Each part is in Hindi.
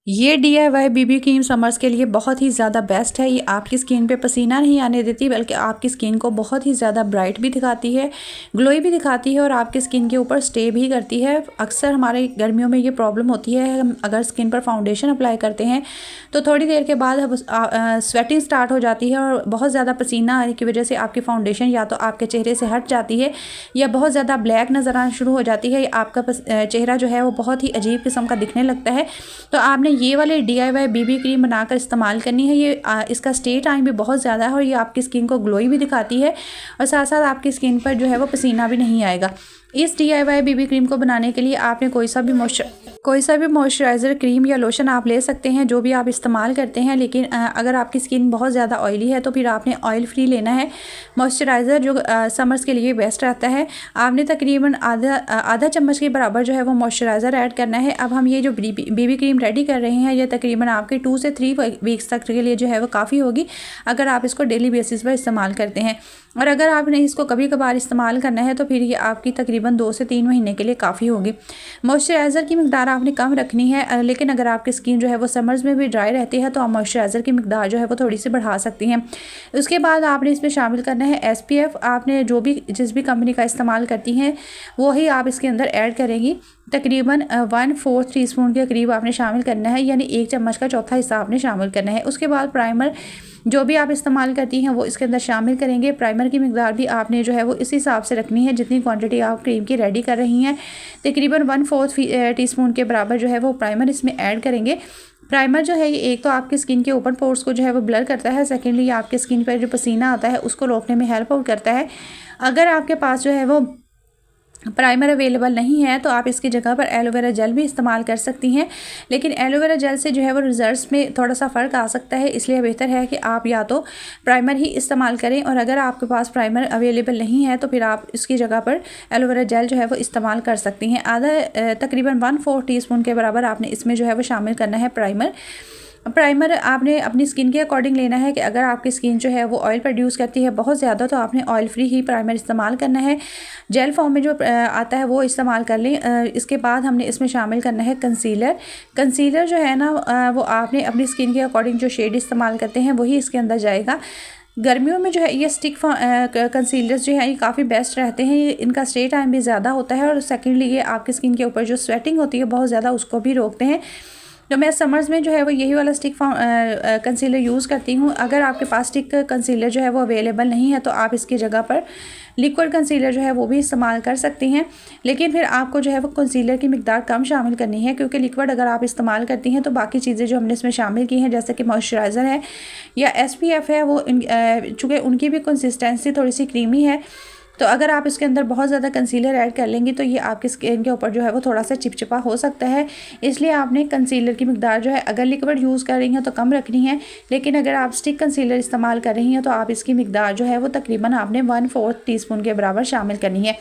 ये DIY बीबी क्रीम समर्स के लिए बहुत ही ज़्यादा बेस्ट है। ये आपकी स्किन पे पसीना नहीं आने देती, बल्कि आपकी स्किन को बहुत ही ज़्यादा ब्राइट भी दिखाती है, ग्लोई भी दिखाती है और आपकी स्किन के ऊपर स्टे भी करती है। अक्सर हमारे गर्मियों में ये प्रॉब्लम होती है, हम अगर स्किन पर फाउंडेशन अप्लाई करते हैं तो थोड़ी देर के बाद स्वेटिंग स्टार्ट हो जाती है और बहुत ज़्यादा पसीना आने की वजह से आपकी फाउंडेशन या तो आपके चेहरे से हट जाती है या बहुत ज़्यादा ब्लैक नज़र आना शुरू हो जाती है। आपका चेहरा जो है वो बहुत ही अजीब किस्म का दिखने लगता है। तो आपने ये वाले DIY बीबी क्रीम बनाकर इस्तेमाल करनी है। ये इसका स्टे टाइम भी बहुत ज़्यादा है और ये आपकी स्किन को ग्लोई भी दिखाती है और साथ साथ आपकी स्किन पर जो है वो पसीना भी नहीं आएगा। इस DIY बीबी क्रीम को बनाने के लिए आपने कोई सा भी मॉइस्चराइज़र क्रीम या लोशन आप ले सकते हैं, जो भी आप इस्तेमाल करते हैं। लेकिन अगर आपकी स्किन बहुत ज़्यादा ऑयली है तो फिर आपने ऑयल फ्री लेना है मॉइस्चराइज़र, जो समर्स के लिए बेस्ट रहता है। आपने तकरीबन आधा चम्मच के बराबर जो है वो मॉइस्चराइज़र ऐड करना है। अब हम ये जो बीबी क्रीम रेडी कर रहे हैं, ये तकरीबन आपके 2 से 3 वीक्स तक के लिए जो है वो काफ़ी होगी, अगर आप इसको डेली बेसिस पर इस्तेमाल करते हैं। और अगर आपने इसको कभी कभार इस्तेमाल करना है तो फिर ये आपकी तकरीबन 2 से 3 महीने के लिए काफ़ी होगी। मॉइस्चराइज़र की मिकदार आपने कम रखनी है, लेकिन अगर आपकी स्किन जो है वो समर्स में भी ड्राई रहती है तो आप मॉइस्चराइज़र की मिकदार जो है वो थोड़ी सी बढ़ा सकती हैं। उसके बाद आपने इसमें शामिल करना है SPF। आपने जिस भी कंपनी का इस्तेमाल करती हैं वही आप इसके अंदर ऐड करेंगी। तकरीबन 1/4 टीस्पून के करीब आपने शामिल करना है, यानी 1 चम्मच का चौथा हिस्सा आपने शामिल करना है। उसके बाद प्राइमर जो भी आप इस्तेमाल करती हैं वो इसके अंदर शामिल करेंगे। प्राइमर की मिकदार भी आपने जो है वो इस हिसाब से रखनी है जितनी क्वांटिटी आप क्रीम की रेडी कर रही हैं। तकरीबन 1/4 टीस्पून के बराबर जो है वो प्राइमर इसमें ऐड करेंगे। प्राइमर जो है ये एक तो आपकी स्किन के ओपन पोर्स को जो है वो ब्लर करता है, सेकेंडली ये आपकी स्किन पर जो पसीना आता है उसको रोकने में हेल्प आउट करता है। अगर आपके पास जो है वो प्राइमर अवेलेबल नहीं है तो आप इसकी जगह पर एलोवेरा जेल भी इस्तेमाल कर सकती हैं, लेकिन एलोवेरा जेल से जो है वो रिजल्ट्स में थोड़ा सा फ़र्क आ सकता है, इसलिए बेहतर है कि आप या तो प्राइमर ही इस्तेमाल करें। और अगर आपके पास प्राइमर अवेलेबल नहीं है तो फिर आप इसकी जगह पर एलोवेरा जेल जो है वो इस्तेमाल कर सकती हैं। तकरीबन 1/4 टीस्पून के बराबर आपने इसमें जो है वो शामिल करना है प्राइमर आपने अपनी स्किन के अकॉर्डिंग लेना है कि अगर आपकी स्किन जो है वो ऑयल प्रोड्यूस करती है बहुत ज़्यादा तो आपने ऑयल फ्री ही प्राइमर इस्तेमाल करना है। जेल फॉर्म में जो आता है वो इस्तेमाल कर लें। इसके बाद हमने इसमें शामिल करना है कंसीलर जो है ना वो आपने अपनी स्किन के अकॉर्डिंग जो शेड इस्तेमाल करते हैं वही इसके अंदर जाएगा। गर्मियों में जो है ये स्टिक कंसीलर्स जो है ये काफ़ी बेस्ट रहते हैं, इनका स्टे टाइम भी ज़्यादा होता है और सेकेंडली ये आपकी स्किन के ऊपर जो स्वेटिंग होती है बहुत ज़्यादा उसको भी रोकते हैं। तो मैं समर्स में जो है वो यही वाला स्टिक कंसीलर यूज़ करती हूँ। अगर आपके पास स्टिक कंसीलर जो है वो अवेलेबल नहीं है तो आप इसकी जगह पर लिक्विड कंसीलर जो है वो भी इस्तेमाल कर सकती हैं, लेकिन फिर आपको जो है वो कंसीलर की मिकदार कम शामिल करनी है, क्योंकि लिक्विड अगर आप इस्तेमाल करती हैं तो बाकी चीज़ें जो हमने इसमें शामिल की हैं जैसे कि मॉइस्चराइज़र है या SPF है वो चूँकि उनकी भी कंसिस्टेंसी थोड़ी सी क्रीमी है, तो अगर आप इसके अंदर बहुत ज़्यादा कंसीलर ऐड कर लेंगी तो ये आपकी स्किन के ऊपर जो है वो थोड़ा सा चिपचिपा हो सकता है। इसलिए आपने कंसीलर की मिकदार जो है अगर लिक्विड यूज़ कर रही हैं तो कम रखनी है, लेकिन अगर आप स्टिक कंसीलर इस्तेमाल कर रही हैं तो आप इसकी मिकदार जो है वो तकरीबन आपने 1/4 टीस्पून के बराबर शामिल करनी है।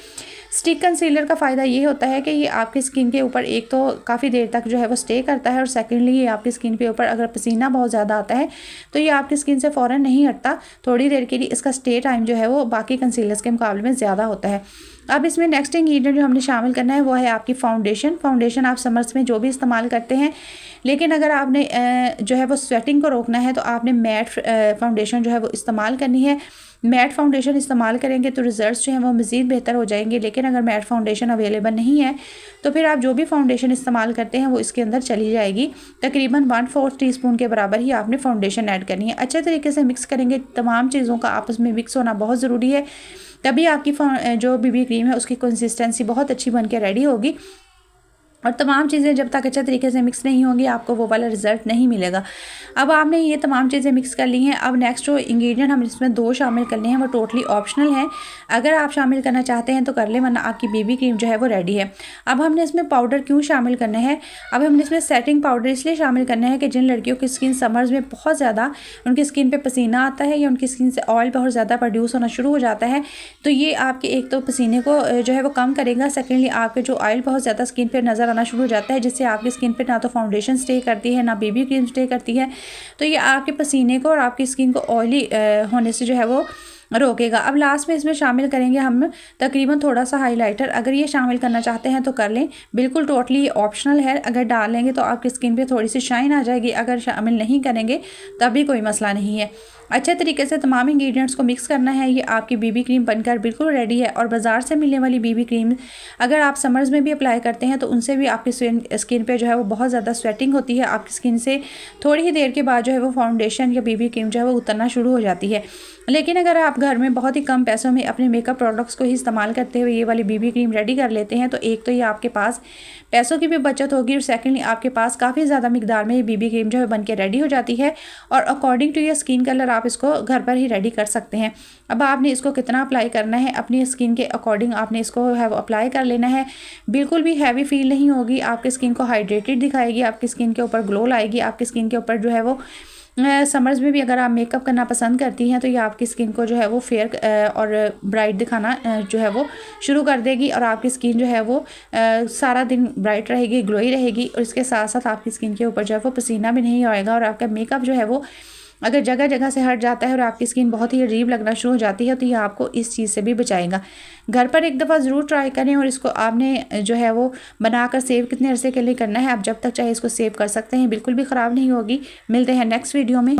स्टिक कंसीलर का फ़ायदा ये होता है कि ये आपकी स्किन के ऊपर एक तो काफ़ी देर तक जो है वो स्टे करता है और सेकेंडली ये आपकी स्किन के ऊपर अगर पसीना बहुत ज़्यादा आता है तो ये आपकी स्किन से फ़ौरन नहीं हटता, थोड़ी देर के लिए इसका स्टे टाइम जो है वो बाकी कंसीलर्स के मुकाबले में ज़्यादा होता है। अब इसमें नेक्स्ट इंग्रेडिएंट जो हमने शामिल करना है वो है आपकी फाउंडेशन आप समर्स में जो भी इस्तेमाल करते हैं, लेकिन अगर आपने जो है वो स्वेटिंग को रोकना है तो आपने मैट फाउंडेशन जो है वो इस्तेमाल करनी है। मैट फाउंडेशन इस्तेमाल करेंगे तो रिजल्ट्स जो हैं वो मज़ीद बेहतर हो जाएंगे, लेकिन अगर मैट फाउंडेशन अवेलेबल नहीं है तो फिर आप जो भी फाउंडेशन इस्तेमाल करते हैं वो इसके अंदर चली जाएगी। तकरीबन 1/4 टीस्पून के बराबर ही आपने फाउंडेशन ऐड करनी है। अच्छे तरीके से मिक्स करेंगे, तमाम चीज़ों का आपस में मिक्स होना बहुत ज़रूरी है, तभी आपकी जो बीबी क्रीम है उसकी कंसिस्टेंसी बहुत अच्छी बन के रेडी होगी। और तमाम चीज़ें जब तक अच्छे तरीके से मिक्स नहीं होंगी आपको वो वाला रिज़ल्ट नहीं मिलेगा। अब आपने ये तमाम चीज़ें मिक्स कर ली हैं। अब नेक्स्ट जो इंग्रेडिएंट हम इसमें 2 शामिल करने हैं वो टोटली ऑप्शनल हैं, अगर आप शामिल करना चाहते हैं तो कर लें, वरना आपकी बीबी क्रीम जो है वो रेडी है। अब हमने इसमें पाउडर क्यों शामिल करना है, अब हमने इसमें सेटिंग पाउडर इसलिए शामिल करना है कि जिन लड़कियों की स्किन समर्स में बहुत ज़्यादा उनकी स्किन पर पसीना आता है या उनकी स्किन से ऑयल बहुत ज़्यादा प्रोड्यूस होना शुरू हो जाता है, तो ये आपके एक तो पसीने को जो है वो कम करेगा, सेकेंडली आपके जो ऑयल बहुत ज़्यादा स्किन पर नज़र आना शुरू हो जाता है जिससे आपकी स्किन पे ना तो फाउंडेशन स्टे करती है ना बीबी क्रीम स्टे करती है, तो ये आपके पसीने को और आपकी स्किन को ऑयली होने से जो है वो रोकेगा। अब लास्ट में इसमें शामिल करेंगे हम तकरीबन थोड़ा सा हाइलाइटर। अगर ये शामिल करना चाहते हैं तो कर लें, बिल्कुल टोटली ऑप्शनल है। अगर डाल लेंगे तो आपकी स्किन पे थोड़ी सी शाइन आ जाएगी, अगर शामिल नहीं करेंगे तब भी कोई मसला नहीं है। अच्छे तरीके से तमाम इंग्रेडिएंट्स को मिक्स करना है। ये आपकी बीबी क्रीम बनकर बिल्कुल रेडी है। और बाज़ार से मिलने वाली बीबी क्रीम अगर आप समर्स में भी अप्लाई करते हैं तो उनसे भी आपकी स्किन पे जो है वो बहुत ज़्यादा स्वेटिंग होती है। आपकी स्किन से थोड़ी ही देर के बाद जो है वो फाउंडेशन या बीबी क्रीम जो है वो उतरना शुरू हो जाती है। लेकिन अगर आप घर में बहुत ही कम पैसों में अपने मेकअप प्रोडक्ट्स को ही इस्तेमाल करते हुए ये वाली बीबी क्रीम रेडी कर लेते हैं तो एक तो ये आपके पास पैसों की भी बचत होगी और सेकेंडली आपके पास काफ़ी ज़्यादा मिकदार में ये बीबी क्रीम जो है बन के रेडी हो जाती है। और according to your skin colour आप इसको घर पर ही रेडी कर सकते हैं। अब आपने इसको कितना अप्लाई करना है, अपनी स्किन के अकॉर्डिंग आपने इसको है वो अप्लाई कर लेना है। बिल्कुल भी हैवी फील नहीं होगी, आपकी स्किन को हाइड्रेटेड दिखाएगी, आपकी स्किन के ऊपर ग्लो लाएगी। आपकी स्किन के ऊपर जो है वो समर्स में भी अगर आप मेकअप करना पसंद करती हैं तो ये आपकी स्किन को जो है वो फेयर और ब्राइट दिखाना जो है वो शुरू कर देगी। और आपकी स्किन जो है वो सारा दिन ब्राइट रहेगी, ग्लोई रहेगी। और इसके साथ साथ आपकी स्किन के ऊपर जो है वो पसीना भी नहीं आएगा। और आपका मेकअप जो है वो अगर जगह जगह से हट जाता है और आपकी स्किन बहुत ही अजीब लगना शुरू हो जाती है तो ये आपको इस चीज़ से भी बचाएगा। घर पर एक दफ़ा ज़रूर ट्राई करें। और इसको आपने जो है वो बनाकर सेव कितने अरसे के लिए करना है, आप जब तक चाहे इसको सेव कर सकते हैं, बिल्कुल भी ख़राब नहीं होगी। मिलते हैं नेक्स्ट वीडियो में।